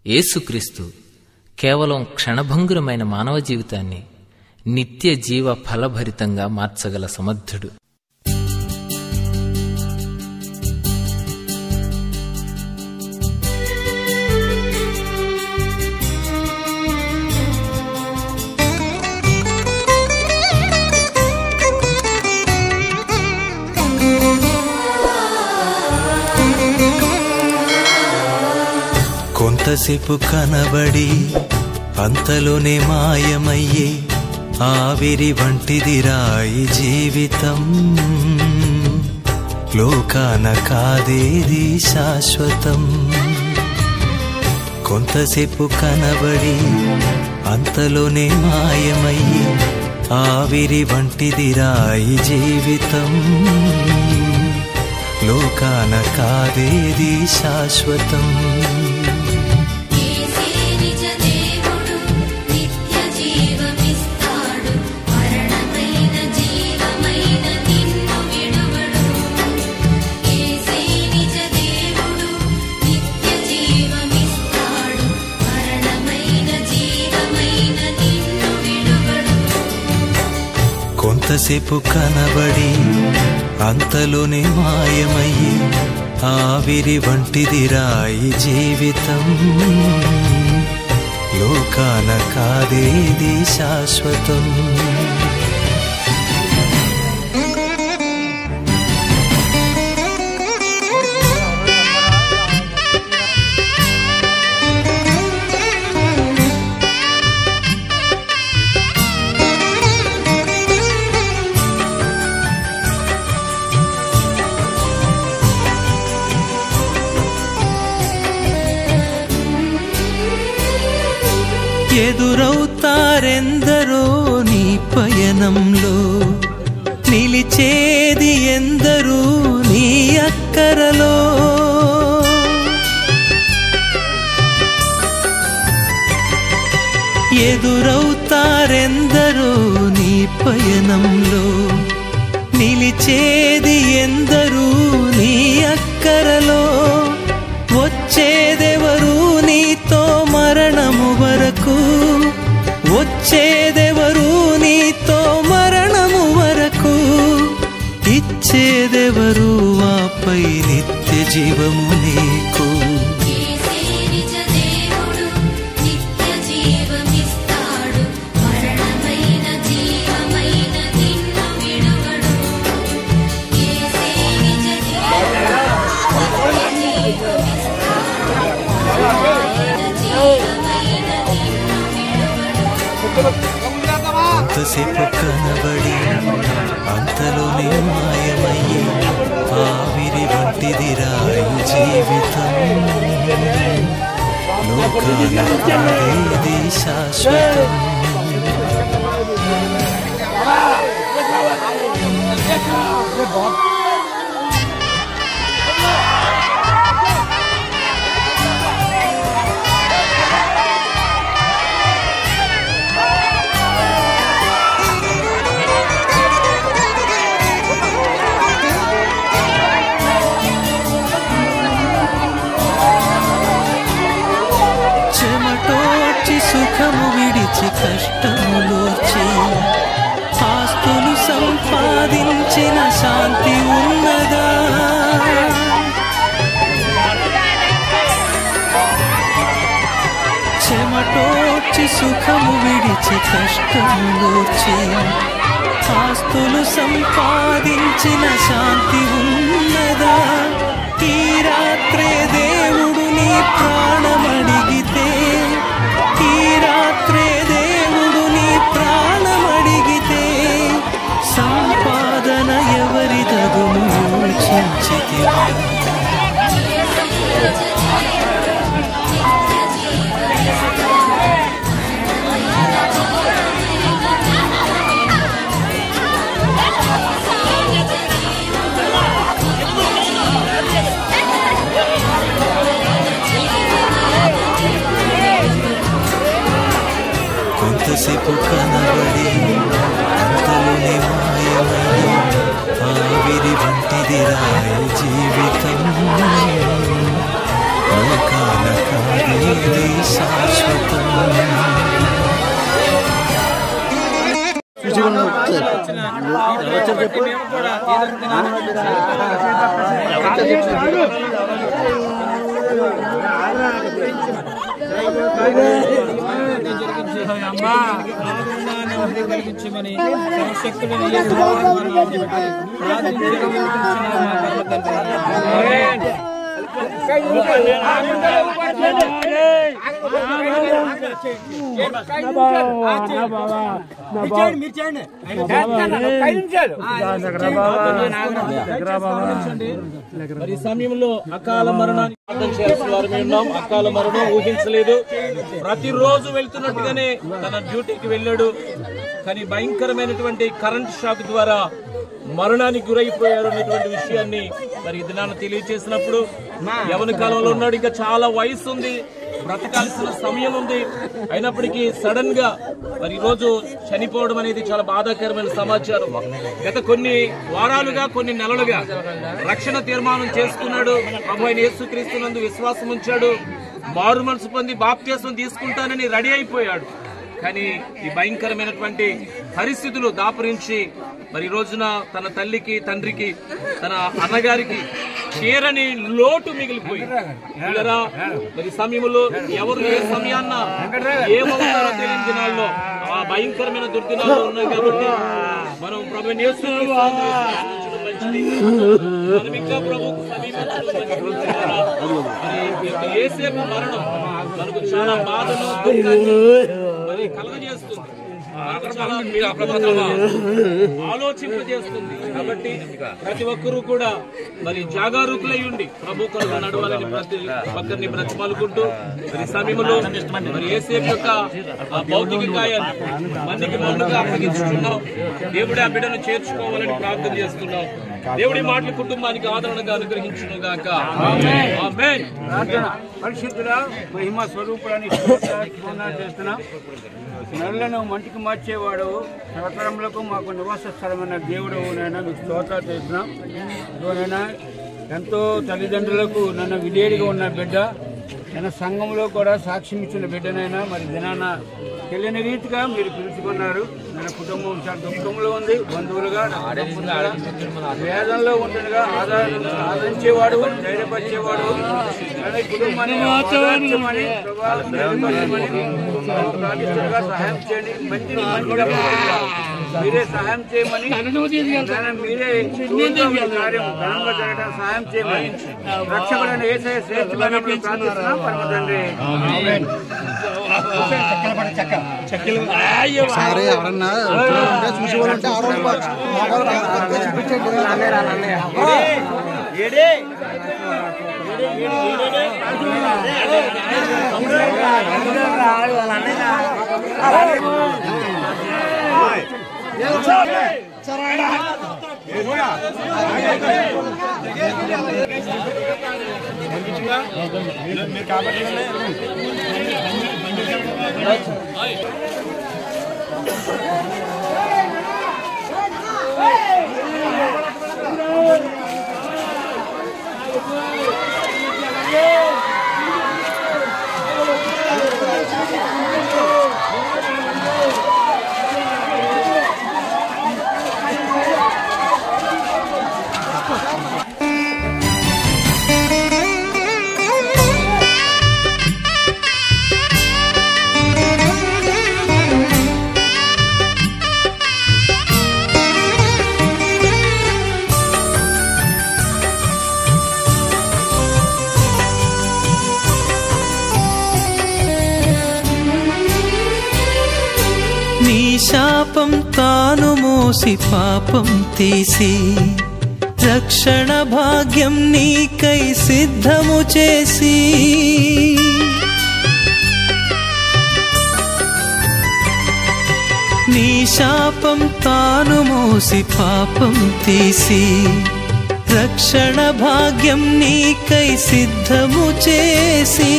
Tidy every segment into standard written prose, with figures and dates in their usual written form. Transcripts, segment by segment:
యేసుక్రీస్తు కేవలం క్షణభంగురమైన మానవ జీవితాన్ని నిత్య జీవ ఫలభరితంగా మార్చగల సమర్థుడు. కొంతసేపు కనబడి అంతలోనే మాయమయ్యే ఆవిరి వంటిదిరా ఈ జీవితం. లోకాన కాదేది శాశ్వతం. కొంతసేపు కనబడి అంతలోనే మాయమయ్యే ఆవిరి వంటిదిరా ఈ జీవితం. లోకాన కాదేది శాశ్వతం. కొంతసేపు కనబడి అంతలోనే మాయమయ్యి ఆవిరి వంటిదిరా ఈ జీవితం. లోకాన కాదేది శాశ్వతం. ఎదురవుతారెందరో నీ పయనంలో, నిలిచేది ఎందరూ నీ అక్కరలో. ఎదురవుతారెందరో నీ పయనంలో, నిలిచేది ఎందరూ నీ అక్కరలో. వచ్చేదెవరు నీతో మరణము వరకు, వచ్చేదెవరు నీతో మరణము వరకు. ఇచ్చేదెవరు ఆపై నిత్య జీవము నీకు. కొంతసేపు కనబడి అంతలోనే మాయమయ్యే ఆవిరి వంటిదిరా ఈ జీవితం. లోకాన కాదేది శాశ్వతం. సుఖము విడిచి కష్టములోర్చి ఆస్తులు సంపాదించిన శాంతి ఉన్నదా. చెమటోర్చి సుఖము విడిచి కష్టములోర్చి ఆస్తులు సంపాదించిన శాంతి ఉన్నదా. ఈ రాత్రే దేవుడు నీ ప్రాణమడిగితే, ఈ రాత్రే దేవుడు నీ ప్రాణమడిగితే, సంపాదన ఎవరిదగును యోచించితివా. కొంతసేపు కనబడి అంతలోనే మాయమయ్యి ఆవిరి వంటిదిరా ఈ జీవితం. లోకాన కాదేది కలిగించమని శక్తులను మరి సమయంలో అకాల మరణాన్ని అర్థం చేయాల్సిన వారు మేము ఉన్నాం. అకాల మరణం ఊహించలేదు. ప్రతిరోజు వెళ్తున్నట్టుగానే తన డ్యూటీకి వెళ్ళాడు. కానీ భయంకరమైనటువంటి కరెంట్ షాక్ ద్వారా మరణానికి గురైపోయారు అనేటువంటి విషయాన్ని మరి ఈ దినాన్ని తెలియజేసినప్పుడు యవన కాలంలో ఉన్నాడు, ఇంకా చాలా వయసు ఉంది, బ్రతకాల్సిన సమయం ఉంది. అయినప్పటికీ సడన్ గా మరి ఈరోజు చనిపోవడం అనేది చాలా బాధాకరమైన సమాచారం. గత కొన్ని వారాలుగా కొన్ని నెలలుగా రక్షణ తీర్మానం చేసుకున్నాడు. ప్రభు అయిన యేసుక్రీస్తునందు విశ్వాసం ఉంచాడు. మారు మనసు పొంది బాప్తిస్మం తీసుకుంటానని రెడీ అయిపోయాడు. కానీ ఈ భయంకరమైనటువంటి పరిస్థితులు దాపురించి మరి రోజున తన తల్లికి, తండ్రికి, తన అన్నగారికి చేరని లోటు మిగిలిపోయింది. మరి సమయంలో ఎవరు ఏ సమయాన్న ఏమవుతారో తెలియని దినాల్లో, ఆ భయంకరమైన దుర్దినాల్లో ఉన్నాయి. కాబట్టి మనం ప్రభువుని యేసుక్రీస్తును మంచిది, మనం ఇంకా ప్రభువుకు సమీపించడం మంచిది. యేసేపు మరణం మనకు చాలా బాధను, దుఃఖాన్ని మరి కలగజేస్తుంది, ఆలోచింపజేస్తుంది. కాబట్టి ప్రతి ఒక్కరూ కూడా మరి జాగరూకులై ఉండి ప్రభు కొరకు నడవాలని ప్రతి ఒక్కరిని బ్రతిమాలుకుంటూ మరి సమయంలో మరి యేసేపు యొక్క భౌతిక గాయాన్ని మందికి మౌనంగా అప్పగించుకున్నాం. దేవుడి ఆ బిడ్డను చేర్చుకోవాలని ప్రార్థన చేస్తున్నాం. దేవుడి మాటలు కుటుంబానికి ఆదరణగా అనుగ్రహించును గాక. ఆమేన్. పరిశుద్ధుల మహిమ స్వరూపులని చేస్తున్నాం. నరులను మంటికి మార్చేవాడు, సర్వతరములకు మాకు నివాస స్థలమైన దేవుడు నైనా మీకు స్తోత్రాలు చేస్తున్నాం. ఇదిగోనైనా ఎంతో తల్లిదండ్రులకు నన్ను విధేయుడిగా ఉన్న బిడ్డ, తన సంఘంలో కూడా సాక్ష్యం ఇచ్చిన బిడ్డనైనా మరి దినాన తెలియని రీతిగా మీరు పిలుచుకున్నారు. మన కుటుంబం చాలా దుఃఖంలో ఉంది. బంధువులుగా వేదంలో ఉంటుండగా ఆదరించేవాడు, ధైర్యపరిచేవాడు, కుటుంబాన్ని సహాయం చేయండి. మంచిగా మీరే సహాయం చేయమని, మీరే కార్యం ఘనంగా జరగడం సహాయం చేయమని రక్షకుడైన యేసయ్య శ్రేష్ఠమైన ప్రార్థిస్తున్నాం పరమ తండ్రి. సరే ఎవరన్నా చూసి వాళ్ళంటే శాపం తాను మోసి పాపం తీసి రక్షణ భాగ్యం నీకై సిద్ధము చేసి నీ శాపం తాను మోసి పాపం తీసి రక్షణ భాగ్యం నీకై సిద్ధము చేసి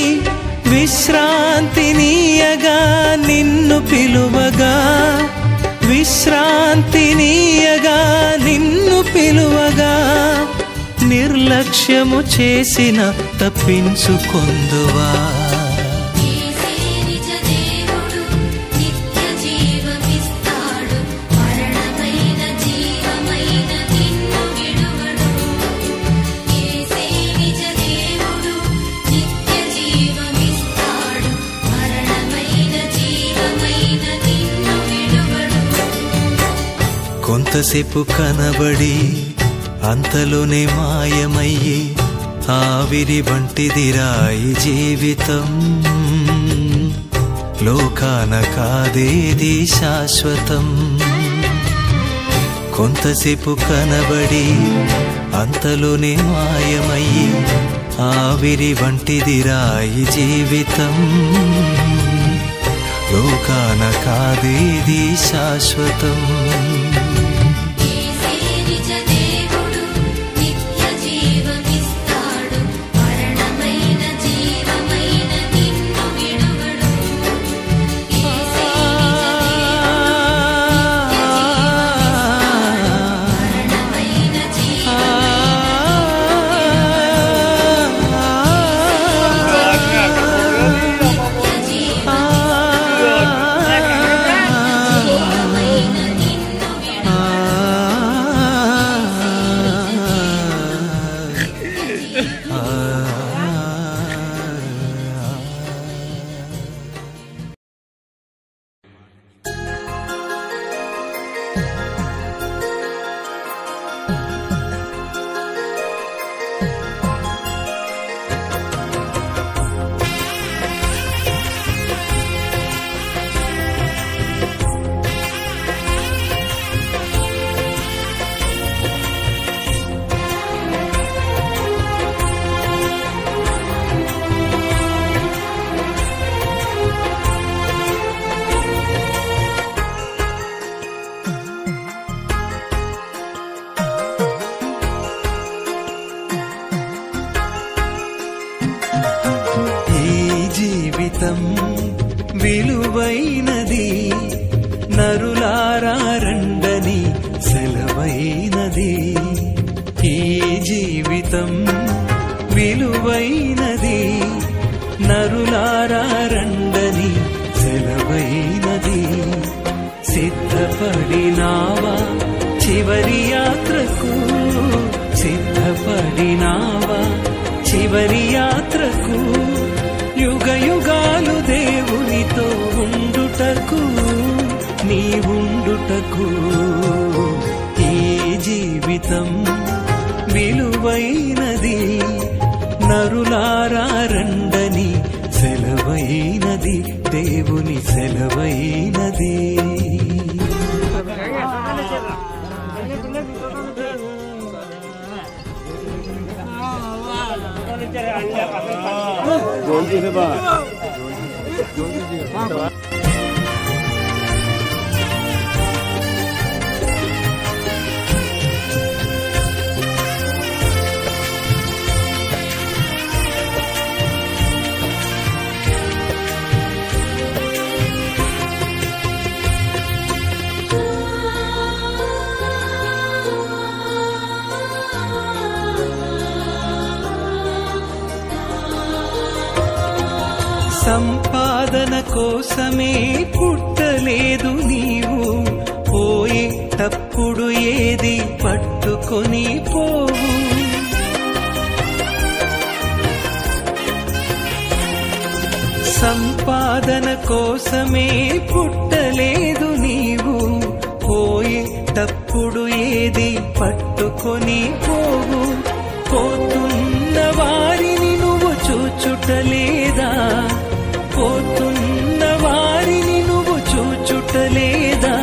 విశ్రాంతినీయగా నిన్ను పిలువగా విశ్రాంతినీయగా నిన్ను పిలువగా నిర్లక్ష్యము చేసిన తప్పించుకొందువా నిత్య జీవమిస్తాడు మరణమైన జీవమై కొంతసేపు కనబడి అంతలోనే మాయమయ్యి ఆవిరి వంటిదిరా ఈ జీవితం. లోకాన కాదేది శాశ్వతం. కొంతసేపు కనబడి అంతలోనే మాయమయ్యి ఆవిరి వంటిదిరా ఈ జీవితం. లోకాన కాదేది శాశ్వతం. విలువైనది నరులారా రండని సెలవైనది. ఈ జీవితం విలువైనది నరులారా రండని సెలవైనది. సిద్ధపడినావా చివరి యాత్రకు, సిద్ధపడినావా చివరి యాత్రకు, యుగ యుగాలు దేవునితో ఉండుటకు, నీవుండుటకు. ఈ జీవితం విలువైనది నరులారా రండని సెలవైనది, దేవుని సెలవైనది. సంపాదన కోసమే పుట్టలేదు నీవు, పోయేటప్పుడు ఏది పట్టుకొని పోవు. సంపాదన కోసమే పుట్టలేదు నీవు, పోయేటప్పుడు ఏది పట్టుకొని పోవు. పోతున్న వారిని నువ్వు చూచుటలేదా, పోతున్న వారిని నువ్వు చూచుటలేదా.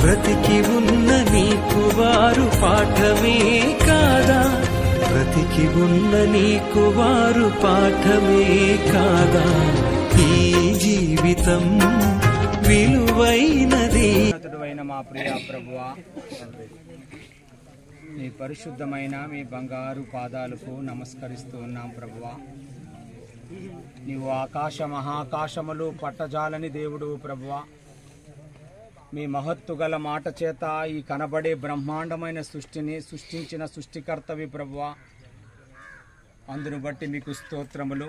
బ్రతికి ఉన్న నీకు వారు పాఠమే కాదా, బ్రతికి ఉన్న నీకు వారు పాఠమే కాదా. ఈ జీవితం విలువైనది. మా ప్రియ ప్రభువా, నీ పరిశుద్ధమైన మీ బంగారు పాదాలకు నమస్కరిస్తూ ఉన్నాం ప్రభువా. నీవు ఆకాశ మహాకాశములు పట్టజాలని దేవుడు ప్రభువా. మీ మహత్తు గల మాట చేత ఈ కనబడే బ్రహ్మాండమైన సృష్టిని సృష్టించిన సృష్టికర్తవి ప్రభువా. అందును బట్టి మీకు స్తోత్రములు.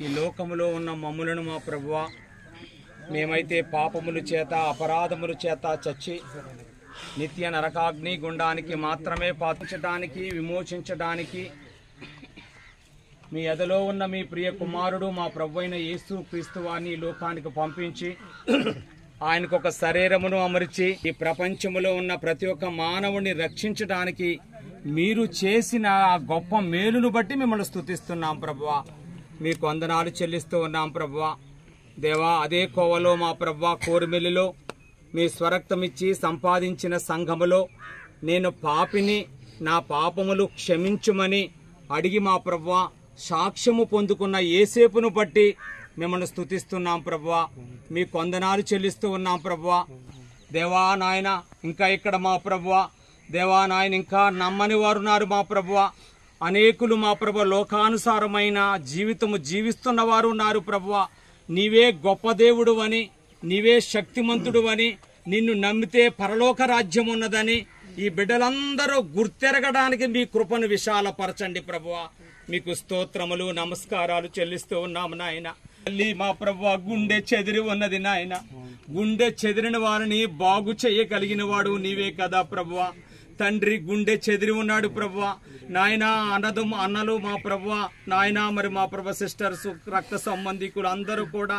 ఈ లోకములో ఉన్న మమ్ములను మా ప్రభువా, మేమైతే పాపములు చేత అపరాధముల చేత చచ్చి నిత్య నరకాగ్ని గుండానికి మాత్రమే పాతించడానికి, విమోచించడానికి మీ ఎదలో ఉన్న మీ ప్రియ కుమారుడు మా ప్రభువైన యేసు క్రీస్తు వారిని లోకానికి పంపించి ఆయనకు ఒక శరీరమును అమర్చి ఈ ప్రపంచంలో ఉన్న ప్రతి ఒక్క మానవుని రక్షించడానికి మీరు చేసిన ఆ గొప్ప మేలును బట్టి మిమ్మల్ని స్తుతిస్తున్నాం ప్రభువా. మీకు వందనాలు చెల్లిస్తూ ఉన్నాం ప్రభువా. దేవా, అదే కోవలో మా ప్రభువా కోరిమెల్లిలో మీ స్వరక్తమిచ్చి సంపాదించిన సంఘములో నేను పాపిని, నా పాపములు క్షమించుమని అడిగి మా ప్రభువా సాక్ష్యము పొందుకున్న యేసేపును బట్టి మిమ్మల్ని స్తుతిస్తున్నాం ప్రభువా. మీకు వందనాలు చెల్లిస్తూ ఉన్నాం ప్రభువా. దేవా నాయన, ఇంకా ఇక్కడ మా ప్రభువా, దేవా నాయన, ఇంకా నమ్మని వారు ఉన్నారు మా ప్రభువా. అనేకులు మా ప్రభువా లోకానుసారమైన జీవితము జీవిస్తున్న వారు ఉన్నారు ప్రభువా. నీవే గొప్ప దేవుడు అని, నీవే శక్తిమంతుడు అని, నిన్ను నమ్మితే పరలోక రాజ్యం ఉన్నదని ఈ బిడ్డలందరూ గుర్తెరగడానికి మీ కృపను విశాలపరచండి ప్రభువా. మీకు స్తోత్రములు నమస్కారాలు చెల్లిస్తూ ఉన్నాము నాయన. తల్లి మా ప్రభువా, గుండె చెదిరి ఉన్నది నాయన. గుండె చెదిరిన వారిని బాగు చేయగలిగిన వాడు నీవే కదా ప్రభువా. తండ్రి, గుండె చెదిరి ఉన్నాడు ప్రభువా నాయన. అన్నలు మా ప్రభువా నాయన, మరి మా ప్రభు సిస్టర్స్, రక్త సంబంధికులు అందరూ కూడా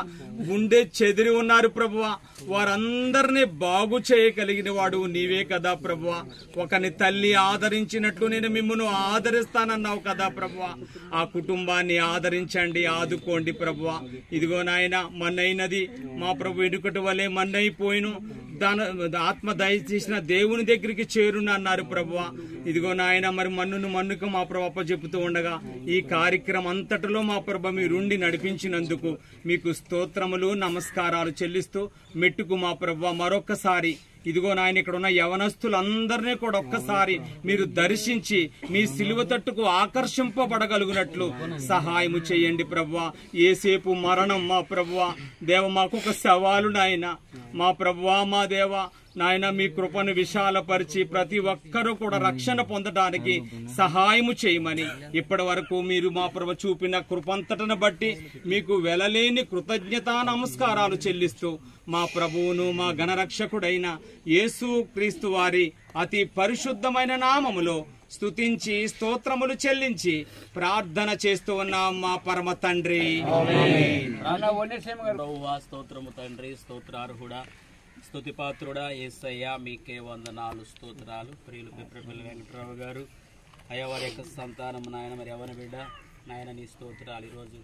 గుండె చెదిరి ఉన్నారు ప్రభువా. వారందరినీ బాగు చేయగలిగిన వాడు నీవే కదా ప్రభువా. ఒకని తల్లి ఆదరించినట్లు నేను మిమ్మల్ని ఆదరిస్తానన్నావు కదా ప్రభువా. ఆ కుటుంబాన్ని ఆదరించండి, ఆదుకోండి ప్రభువా. ఇదిగో నాయన, మన్నైనది మా ప్రభు ఎడుకటి వలె మన్నైపోయిను, ఆత్మ దయచేసిన దేవుని దగ్గరికి చేరును అన్నారు ప్రభువా. ఇదిగో నాయన, మరి మన్నుకు మా ప్రభు అప్పచెప్పుతూ ఉండగా ఈ కార్యక్రమం అంతటిలో మా ప్రభు మీరుండి నడిపించినందుకు మీకు స్తోత్రములు నమస్కారాలు చెల్లిస్తూ మెట్టుకు మా ప్రభు మరొక్కసారి ఇదిగో నాయన, ఇక్కడ ఉన్న యవనస్తులందరినీ కూడా ఒక్కసారి మీరు దర్శించి మీ సిలువ తట్టుకు ఆకర్షింపబడగలుగునట్లు సహాయము చేయండి ప్రభువా. ఏసేపు మరణం మా ప్రభువా దేవ మాకు ఒక సవాలు నాయన. మా ప్రభువా మా దేవ నాయన, మీ కృపను విశాలపరిచి ప్రతి ఒక్కరూ కూడా రక్షణ పొందడానికి సహాయము చేయమని ఇప్పటి వరకు మీరు మా ప్రభు చూపిన కృపంతటను బట్టి మీకు వెలలేని కృతజ్ఞతా నమస్కారాలు చెల్లిస్తూ మా ప్రభువును మా గణరక్షకుడైన యేసు క్రీస్తు వారి అతి పరిశుద్ధమైన నామములో స్తుతించి స్తోత్రములు చెల్లించి ప్రార్థన చేస్తూ ఉన్నాం మా పరమ తండ్రి. స్తోత్రము తండ్రి, స్తోత్రార్హుడా, స్తుతిపాత్రుడా యేసయ్య, మీకే వందనాలు స్తోత్రాలు. ప్రియులు పిప్రపల్లి వెంకటరావు గారు అయ్యా, వారి యొక్క సంతానం నాయన, మరి ఎవరి బిడ్డ నాయన, నీ స్తోత్రాలు. ఈరోజు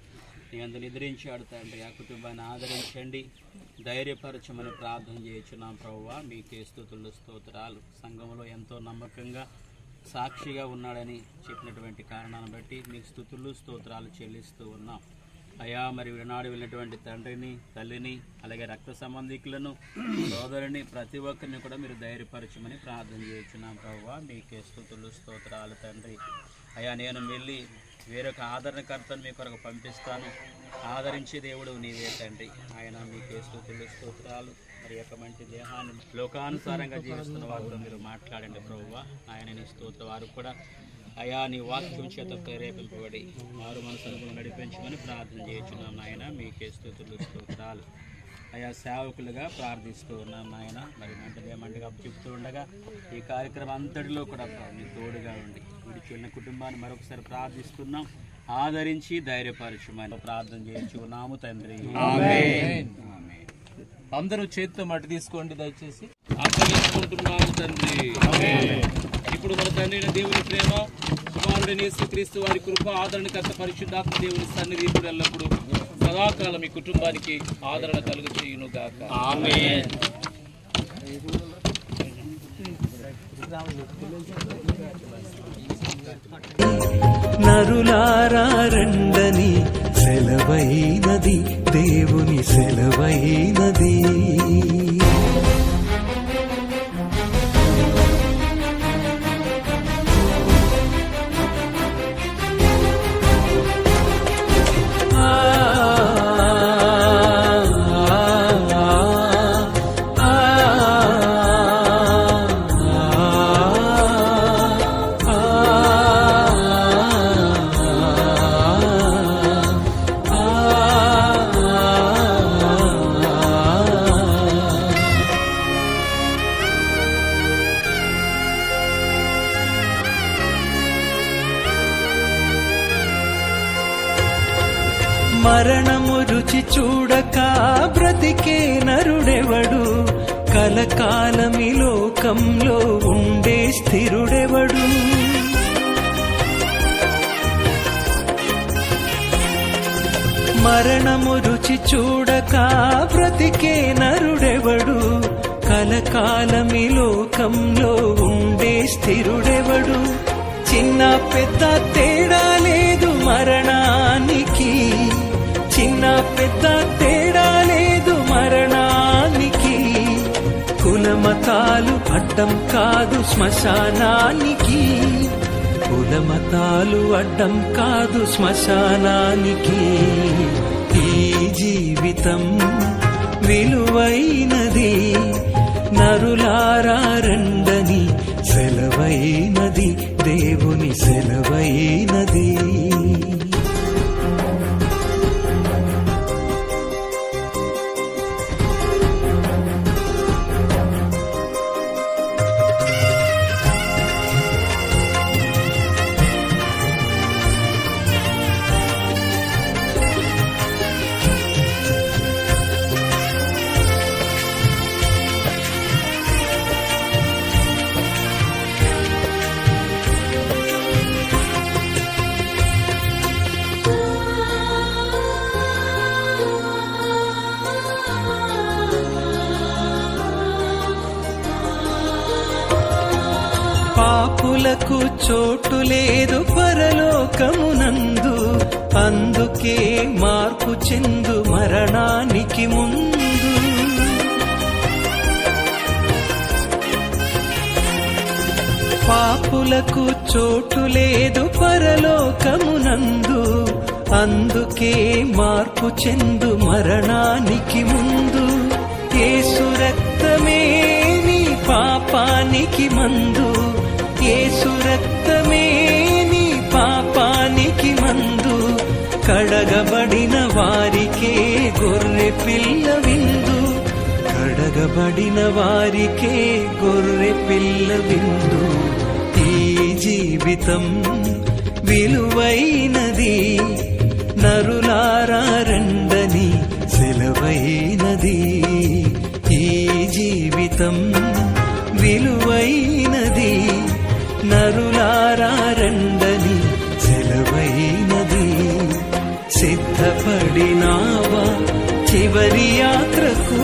నీ అందు నిద్రించాడు తండ్రి. ఆ కుటుంబాన్ని ఆదరించండి, ధైర్యపరచమని ప్రార్థన చేయించున్నాం ప్రభువా. మీకే స్తుతులు స్తోత్రాలు. సంఘంలో ఎంతో నమ్మకంగా సాక్షిగా ఉన్నాడని చెప్పినటువంటి కారణాన్ని బట్టి మీకు స్తుతులు స్తోత్రాలు చెల్లిస్తూ ఉన్నాం అయ్యా. మరి వినాడు వెళ్ళినటువంటి తండ్రిని, తల్లిని, అలాగే రక్త సంబంధికులను, సోదరుని, ప్రతి ఒక్కరిని కూడా మీరు ధైర్యపరచమని ప్రార్థన చేయించున్నాం ప్రభువా. మీకే స్తుతులు స్తోత్రాలు తండ్రి. అయ్యా, నేను వెళ్ళి వేరొక ఆదరణకర్తను మీ కొరకు పంపిస్తాను, ఆదరించే దేవుడు నీవే తండ్రి. ఆయన మీకే స్తుతులు స్తోత్రాలు. మరి యొక్క మంచి దేహాన్ని లోకానుసారంగా జీవిస్తున్న వారితో మీరు మాట్లాడండి ప్రభువా. ఆయన నీ స్తోత్ర వారు కూడా అయా నీ వాక్యం చేత ప్రేరేపింపబడి వారు మనసును నడిపించమని ప్రార్థన చేయించున్నాం నాయన. మీకే స్తుతులు స్తోత్రాలు. అయా, సేవకులుగా ప్రార్థిస్తూ ఉన్నాం నాయన. మరి మంటగా చెప్తూ ఉండగా ఈ కార్యక్రమం అంతటిలో కూడా మీ తోడుగా ఉండి విడిచి ఉన్న కుటుంబాన్ని మరొకసారి ప్రార్థిస్తున్నాం. ఆదరించి ధైర్యపరచమని ప్రార్థన చేయించున్నాము తండ్రి. అందరూ చేతితో మట్టి తీసుకోండి దయచేసి. అప్పగించుకుంటున్నాము తండ్రి. ఇప్పుడు మన తండ్రి అయిన దేవుని ప్రేమ, కుమారుడైన యేసుక్రీస్తు వారి కృప, ఆదరణకర్త పరిశుద్ధాత్మ దేవుని సన్నిధి ఇప్పుడు ఎల్లప్పుడు సదాకాలం ఈ కుటుంబానికి ఆదరణ కలుగు చేయును గాక. ఆమేన్. నరులారా రండని సెలవైనది, దేవుని సెలవైనది. మరణము రుచి చూడక బ్రతికే నరుడెవడు, కలకాలమి లోకంలో ఉండే స్థిరుడెవడు. మరణము రుచి చూడక బ్రతికే నరుడెవడు, కలకాలమి లోకంలో ఉండే స్థిరుడెవడు. చిన్న పెద్ద తేడా లేదు మరణానికి, చిన్న పెద్ద తేడా లేదు మరణానికి. కులమతాలు అడ్డం కాదు శ్మశానానికి, కులమతాలు అడ్డం కాదు శ్మశానానికి. ఈ జీవితం విలువైనది, నరులారా రండని సెలవైనది, దేవుని సెలవైనది. పాపులకు చోటు లేదు పరలోకమునందు, అందుకే మార్పు చెందు మరణానికి ముందు. పాపులకు చోటు లేదు పరలోకమునందు, అందుకే మార్పు చెందు మరణానికి ముందు. యేసు రక్తమే నీ పాపానికి మందు, యేసు రక్తమే నీ పాపానికి మందు. కడగబడిన వారికే గొర్రె పిల్ల విందు, కడగబడిన వారికే గొర్రె పిల్ల విందు. ఈ జీవితం విలువైనది, నరులారా రండని సెలవైనది. ఈ జీవితం విలువైనది, నరులారా రండని సెలవైనది. సిద్ధపడినావా చివరి యాత్రకు,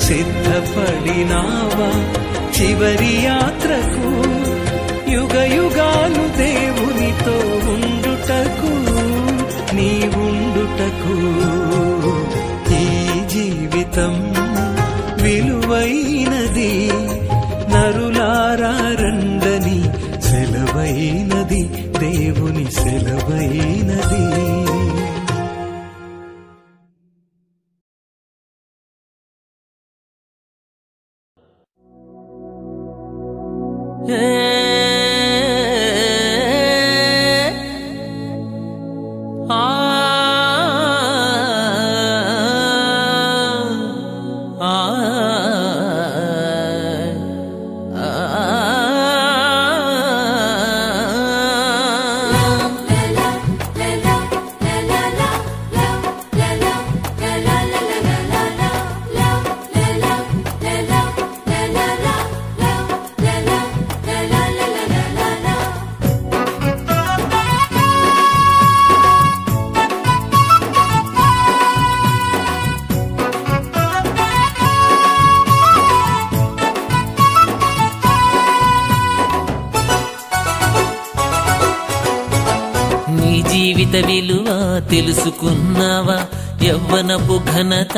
సిద్ధపడినావా చివరి యాత్రకు. యుగ యుగాలు దేవునితో ఉండుటకు, నీ ఉండుటకు. ఈ జీవితం విలువైనది, నరులారా రండని సెలవైనది, దేవుని సెలవైనది. జీవిత విలువ తెలుసుకున్నావా? యవ్వనపు ఘనత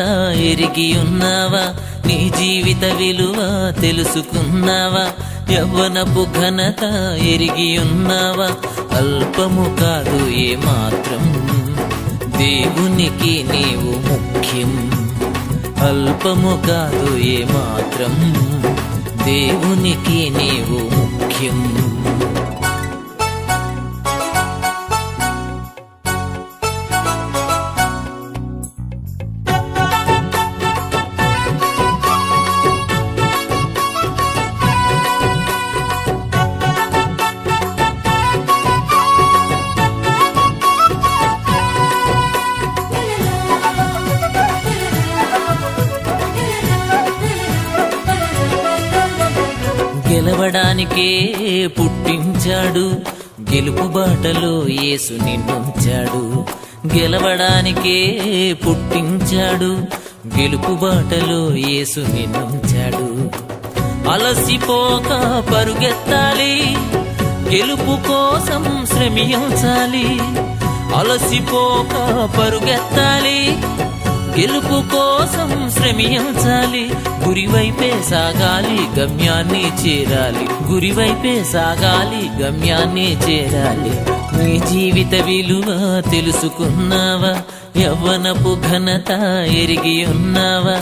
ఎరిగి ఉన్నావా? నీ జీవిత విలువ తెలుసుకున్నావా? యవ్వనపు ఘనత ఎరిగి ఉన్నావా? అల్పము కాదు ఏ మాత్రం, దేవునికి నీవు ముఖ్యం. అల్పము కాదు ఏ మాత్రం, దేవునికి నీవు ముఖ్యం. గెలవడానికే పుట్టించాడు, గెలుపు బాటలో యేసు నిన్నుంచాడు. గెలవడానికే పుట్టించాడు, గెలుపు బాటలో యేసు నిన్నుంచాడు. అలసిపోక పరుగెత్తాలి, గెలుపు కోసం శ్రమించాలి. అలసిపోక పరుగెత్తాలి, గెలుపు కోసం శ్రమించాలి. గురివైపే సాగాలి, గమ్యాన్ని చేరాలి. గురివైపే సాగాలి, గమ్యాన్ని చేరాలి. నీ జీవిత విలువ తెలుసుకున్నావా? యవ్వనపు ఘనత ఎరిగి ఉన్నావా?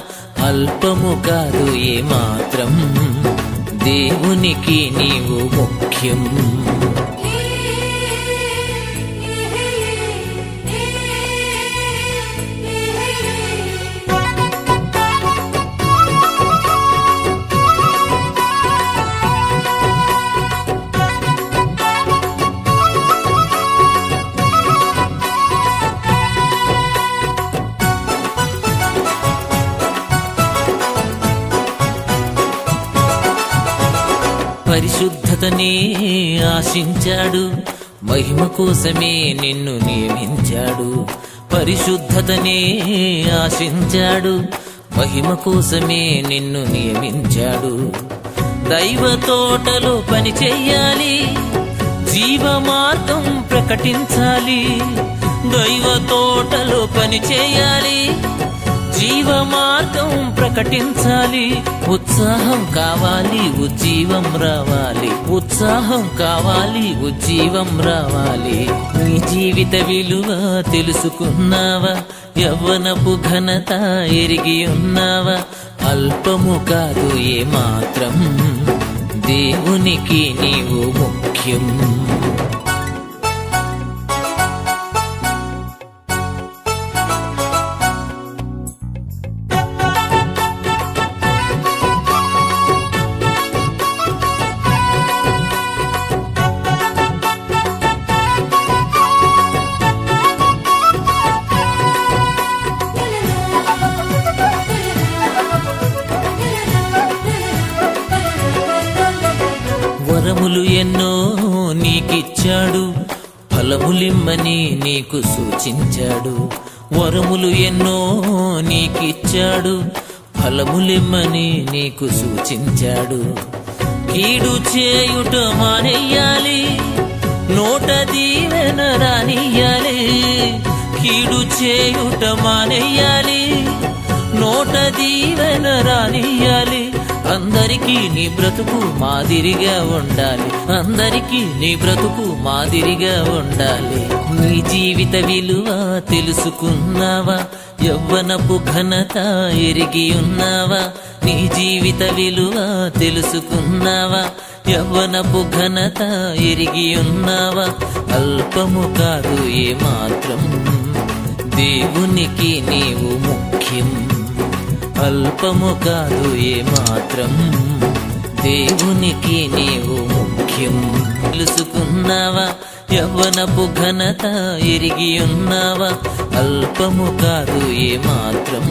అల్పము కాదు ఏమాత్రం, దేవునికి నీవు ముఖ్యం. పరిశుద్ధతనే ఆశించాడు, మహిమ కోసమే నిన్ను నియమించాడు. పరిశుద్ధతనే ఆశించాడు, మహిమ కోసమే నిన్ను నియమించాడు. దైవ తోటలో పని చెయ్యాలి, జీవ మార్గం ప్రకటించాలి. దైవ తోటలో పని చేయాలి, జీవ మార్గం ప్రకటించాలి. ఉత్సాహం కావాలి, ఉజ్జీవం రావాలి. ఉత్సాహం కావాలి, ఉజ్జీవం రావాలి. నీ జీవిత విలువ తెలుసుకున్నావా? యవ్వనపు ఘనత ఎరిగి ఉన్నావా? అల్పము కాదు ఏమాత్రం, దేవునికి నీవు ముఖ్యం. వరములు ఎన్నో నీకిచ్చాడు, ఫలములిమ్మని నీకు సూచించాడు. వరములు ఎన్నో నీకిచ్చాడు, ఫలములిమ్మని నీకు సూచించాడు. కీడు చేయుట మానేయాలి, నోట దీవెన రానియ్యాలి. కీడు చేయుట మానేయాలి, నోట దీవెన రానియ్యాలి. అందరికీ నీ బ్రతుకు మాదిరిగా ఉండాలి. అందరికీ నీ బ్రతుకు మాదిరిగా ఉండాలి. నీ జీవిత విలువ తెలుసుకున్నావా? యవ్వనపు ఘనత ఎరిగి ఉన్నావా? నీ జీవిత విలువ తెలుసుకున్నావా? యవ్వనపు ఘనత ఎరిగి ఉన్నావా? అల్పము కాదు ఏమాత్రం, దేవునికి నీవు ముఖ్యం. అల్పము కాదు ఏమాత్రం, దేవునికి నీవు ముఖ్యం. తెలుసుకున్నావా? యవ్వనపు ఘనత ఎరిగి ఉన్నావా? అల్పము కాదు ఏమాత్రం,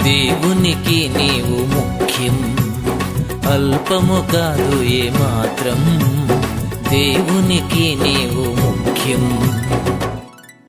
దేవునికి నీవు ముఖ్యం. అల్పము కాదు ఏమాత్రం, దేవునికి నీవు ముఖ్యం.